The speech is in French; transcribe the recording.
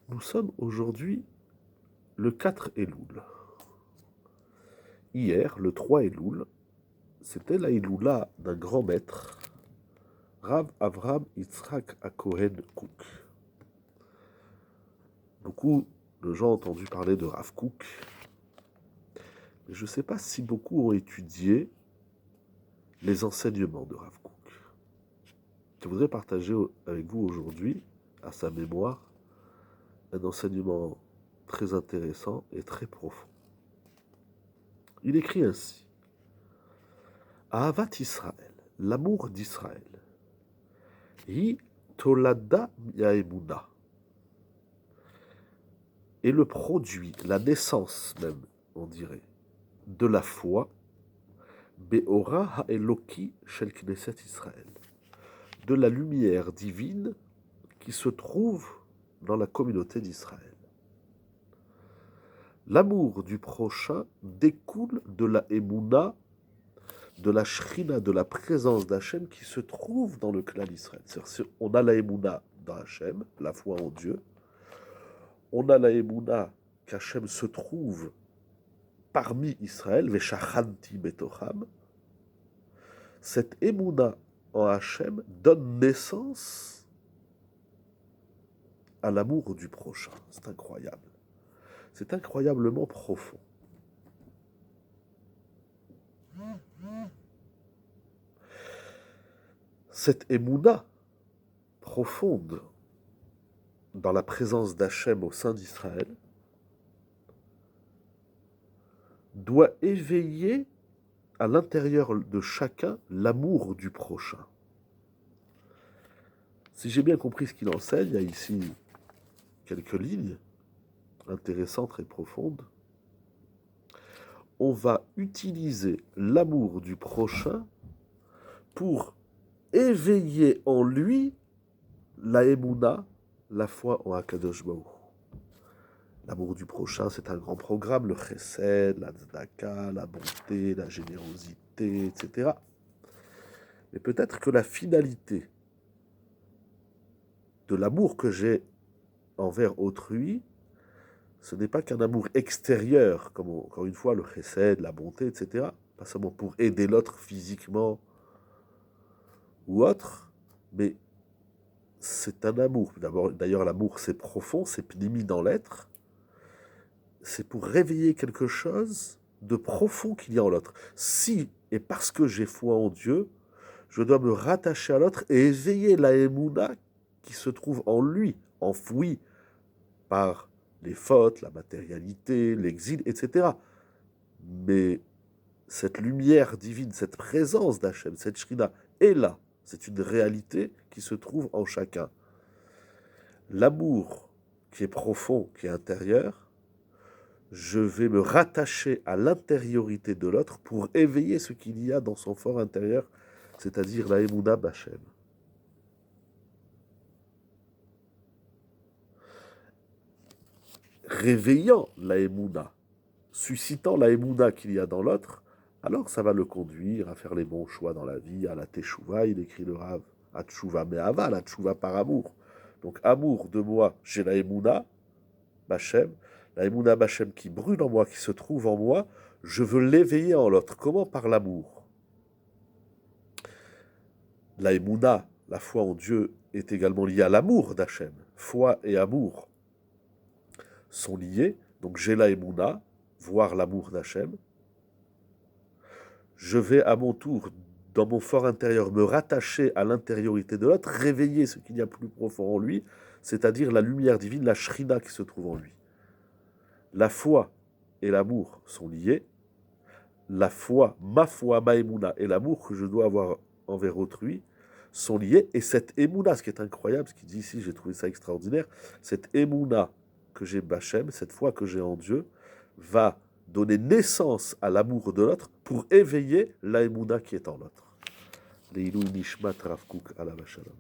Nous sommes aujourd'hui le 4 Elul. Hier, le 3 Elul, c'était la Iloula d'un grand maître, Rav Avraham Yitzhak HaKohen Kook. Beaucoup de gens ont entendu parler de Rav Kook, mais je ne sais pas si beaucoup ont étudié les enseignements de Rav Kook. Je voudrais partager avec vous aujourd'hui, à sa mémoire, un enseignement très intéressant et très profond. Il écrit ainsi: Ahavat Israël, l'amour d'Israël, hi tolada yaemuna, est le produit, la naissance même, on dirait, de la foi, be'ora ha'eloki shel Knesset Israël, de la lumière divine qui se trouve dans la communauté d'Israël. L'amour du prochain découle de la Emouna, de la Shrina, de la présence d'Hachem qui se trouve dans le clan d'Israël. On a la Emouna dans Hachem, la foi en Dieu. On a la Emouna qu'Hachem se trouve parmi Israël, Veshachanti betocham. Cette Emouna en Hachem donne naissance à l'amour du prochain. C'est incroyable. C'est incroyablement profond. Cette Emouna profonde dans la présence d'Hachem au sein d'Israël doit éveiller à l'intérieur de chacun l'amour du prochain. Si j'ai bien compris ce qu'il enseigne, il y a ici quelques lignes intéressantes et profondes. On va utiliser l'amour du prochain pour éveiller en lui la Emouna, la foi en Akadosh Baruch. L'amour du prochain, c'est un grand programme, le chesed, la tzedaka, la bonté, la générosité, etc. Mais peut-être que la finalité de l'amour que j'ai envers autrui, ce n'est pas qu'un amour extérieur, comme encore une fois le chesed, la bonté, etc. Pas seulement pour aider l'autre physiquement ou autre, mais c'est un amour. D'ailleurs, l'amour, c'est profond, c'est pnimi dans l'être. C'est pour réveiller quelque chose de profond qu'il y a en l'autre. Si, et parce que j'ai foi en Dieu, je dois me rattacher à l'autre et éveiller la Emouna qui se trouve en lui, enfoui par les fautes, la matérialité, l'exil, etc. Mais cette lumière divine, cette présence d'Hachem, cette Shrina est là. C'est une réalité qui se trouve en chacun. L'amour qui est profond, qui est intérieur, je vais me rattacher à l'intériorité de l'autre pour éveiller ce qu'il y a dans son fort intérieur, c'est-à-dire la Emouna B'Hachem. Réveillant la Emouna, suscitant la Emouna qu'il y a dans l'autre, alors ça va le conduire à faire les bons choix dans la vie, à la Teshuvah. Il écrit le Rav, à Teshuvah Me'ava, la Teshuvah par amour. Donc amour de moi, j'ai la Emouna B'Hachem, la Emouna B'Hachem qui brûle en moi, qui se trouve en moi, je veux l'éveiller en l'autre. Comment? Par l'amour. La Emouna, la foi en Dieu, est également liée à l'amour d'Hachem. Foi et amour sont liés. Donc j'ai la Emouna, voir l'amour d'Hachem. Je vais à mon tour, dans mon fort intérieur, me rattacher à l'intériorité de l'autre, réveiller ce qu'il y a plus profond en lui, c'est-à-dire la lumière divine, la Shrina qui se trouve en lui. La foi et l'amour sont liés. La foi, ma Emouna, et l'amour que je dois avoir envers autrui sont liés. Et cette Emouna, ce qui est incroyable, ce qu'il dit ici, j'ai trouvé ça extraordinaire, cette Emouna que j'ai B'Hachem, cette foi que j'ai en Dieu, va donner naissance à l'amour de l'autre pour éveiller la Emouna qui est en l'autre. Leilou Nishmat Rav Kook Alav Shalom.